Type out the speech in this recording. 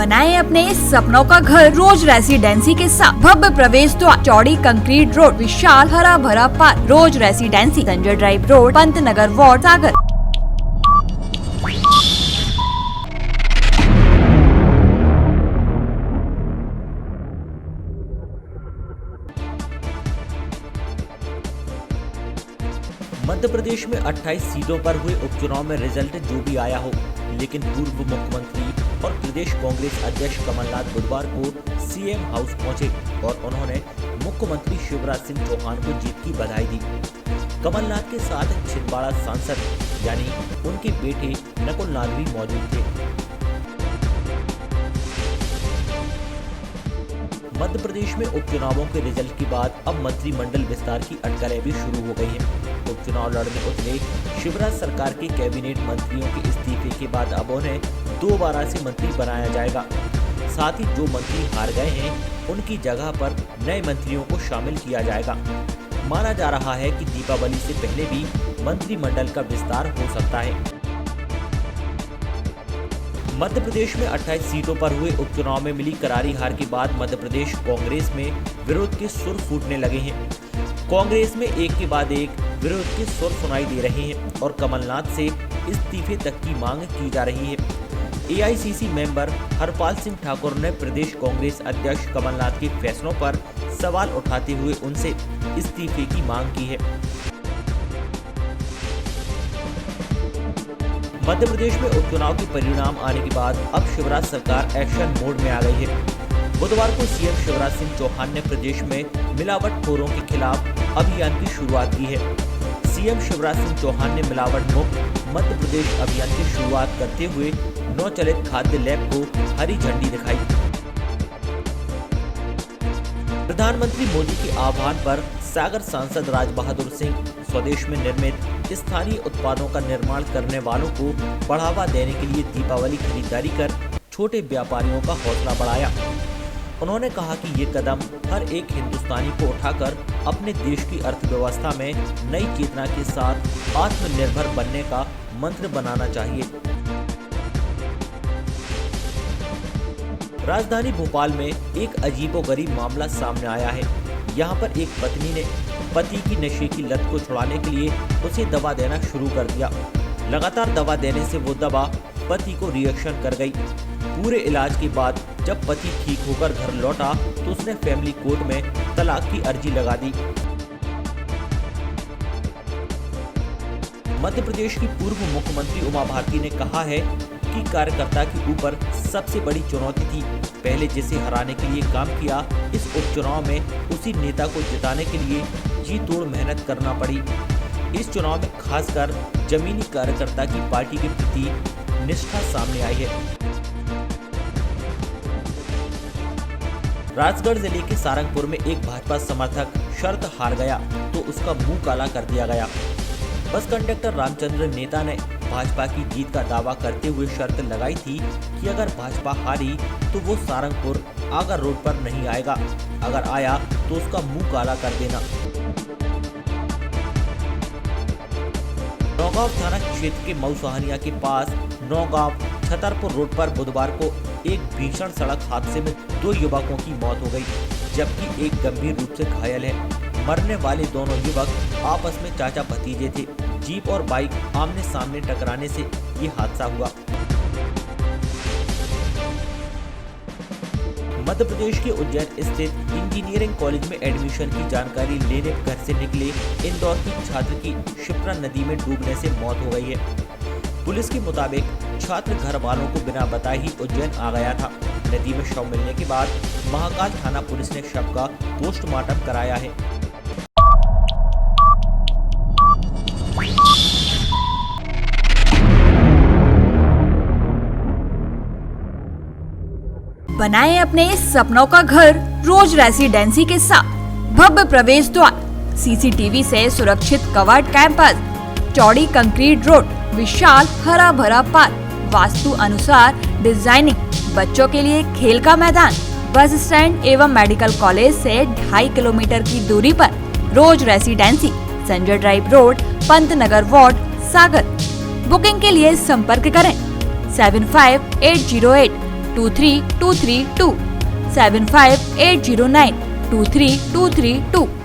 बनाएं अपने सपनों का घर रोज रेसिडेंसी के साथ। भव्य प्रवेश द्वार, चौड़ी कंक्रीट रोड, विशाल हरा भरा park. Rose residency, Sanjay drive road, Pantnagar ward, Sagar. Madhya Pradesh में 28 सीटों पर हुए उपचुनाव में रिजल्ट जो भी आया हो, लेकिन पूर्व मुख्यमंत्री और प्रदेश कांग्रेस अध्यक्ष कमलनाथ बुधवार को सीएम हाउस पहुंचे और उन्होंने मुख्यमंत्री शिवराज सिंह चौहान को जीत की बधाई दी। कमलनाथ के साथ छिंदवाड़ा सांसद यानी उनके बेटे नकुल नाथ भी मौजूद थे। मध्य प्रदेश में उपचुनावों के रिजल्ट के बाद अब मंत्रिमंडल विस्तार की अटकलें भी शुरू हो गई हैं। उपचुनाव लड़ने उतरे शिवराज सरकार के कैबिनेट मंत्रियों के इस्तीफे के बाद अब उन्हें दोबारा से मंत्री बनाया जाएगा। साथ ही जो मंत्री हार गए हैं उनकी जगह पर नए मंत्रियों को शामिल किया जाएगा। माना जा रहा है कि दीपावली से पहले भी मंत्रिमंडल का विस्तार हो सकता है। मध्य प्रदेश में 28 सीटों पर हुए उपचुनाव में मिली करारी हार के बाद मध्य प्रदेश कांग्रेस में विरोध के सुर फूटने लगे हैं। कांग्रेस में एक के बाद एक विरोध के सुर सुनाई दे रहे हैं और कमलनाथ से इस्तीफे तक की मांग की जा रही है। एआईसीसी मेंबर हरपाल सिंह ठाकुर ने प्रदेश कांग्रेस अध्यक्ष कमलनाथ के फैसलों पर सवाल उठाते हुए उनसे इस्तीफे की मांग की है। मध्य प्रदेश में उपचुनाव के परिणाम आने के बाद अब शिवराज सरकार एक्शन मोड में आ गई है। बुधवार को सीएम शिवराज सिंह चौहान ने प्रदेश में मिलावटखोरों के खिलाफ अभियान की शुरुआत की है। सीएम शिवराज सिंह चौहान ने मिलावट मुक्त मध्य प्रदेश अभियान की शुरुआत करते हुए नवचलित खाद्य लैब को हरी झंडी दिखाई। प्रधानमंत्री मोदी के आह्वान पर सागर सांसद राज बहादुर सिंह स्वदेश में निर्मित स्थानीय उत्पादों का निर्माण करने वालों को बढ़ावा देने के लिए दीपावली खरीदारी कर छोटे व्यापारियों का हौसला बढ़ाया। उन्होंने कहा कि ये कदम हर एक हिंदुस्तानी को उठाकर अपने देश की अर्थव्यवस्था में नई चेतना के साथ आत्मनिर्भर बनने का मंत्र बनाना चाहिए। राजधानी भोपाल में एक अजीबोगरीब मामला सामने आया है। यहाँ पर एक पत्नी ने पति की नशे की लत को छुड़ाने के लिए उसे दवा देना शुरू कर दिया। लगातार दवा देने से वो दवा पति को रिएक्शन कर गई। पूरे इलाज के बाद जब पति ठीक होकर घर लौटा तो उसने फैमिली कोर्ट में तलाक की अर्जी लगा दी। मध्य प्रदेश की पूर्व मुख्यमंत्री उमा भारती ने कहा है कि कार्यकर्ता के ऊपर सबसे बड़ी चुनौती थी। पहले जिसे हराने के लिए काम किया, इस उपचुनाव में उसी नेता को जिताने के लिए जी तोड़ मेहनत करना पड़ी। इस चुनाव में खासकर जमीनी कार्यकर्ता की पार्टी के प्रति निष्ठा सामने आई है। राजगढ़ जिले के सारंगपुर में एक भाजपा समर्थक शर्त हार गया तो उसका मुंह काला कर दिया गया। बस कंडक्टर रामचंद्र नेता ने भाजपा की जीत का दावा करते हुए शर्त लगाई थी कि अगर भाजपा हारी तो वो सारंगपुर आगर रोड पर नहीं आएगा, अगर आया तो उसका मुंह काला कर देना। नौगांव थाना क्षेत्र के मऊसहनिया के पास नौगांव छतरपुर रोड पर बुधवार को एक भीषण सड़क हादसे में 2 युवकों की मौत हो गई, जबकि एक गंभीर रूप से घायल है। मरने वाले दोनों युवक आपस में चाचा भतीजे थे। जीप और बाइक आमने सामने टकराने से ये हादसा हुआ। मध्य प्रदेश के उज्जैन स्थित इंजीनियरिंग कॉलेज में एडमिशन की जानकारी लेने घर से निकले इंदौर की छात्र की शिप्रा नदी में डूबने से मौत हो गई है। पुलिस के मुताबिक छात्र घर वालों को बिना बताए ही उज्जैन आ गया था। नदी में शव मिलने के बाद महाकाल थाना पुलिस ने शव का पोस्टमार्टम कराया है। बनाएं अपने सपनों का घर रोज रेसिडेंसी के साथ। भव्य प्रवेश द्वार, सीसीटीवी से सुरक्षित कवर्ड कैंपस, चौड़ी कंक्रीट रोड, विशाल हरा भरा पार्क, वास्तु अनुसार डिजाइनिंग, बच्चों के लिए खेल का मैदान, बस स्टैंड एवं मेडिकल कॉलेज से 2.5 किलोमीटर की दूरी पर। Rose residency, Sanjay drive road, Pantnagar ward, Sagar. Booking के लिए संपर्क करें 75 808 232332, 7580923232।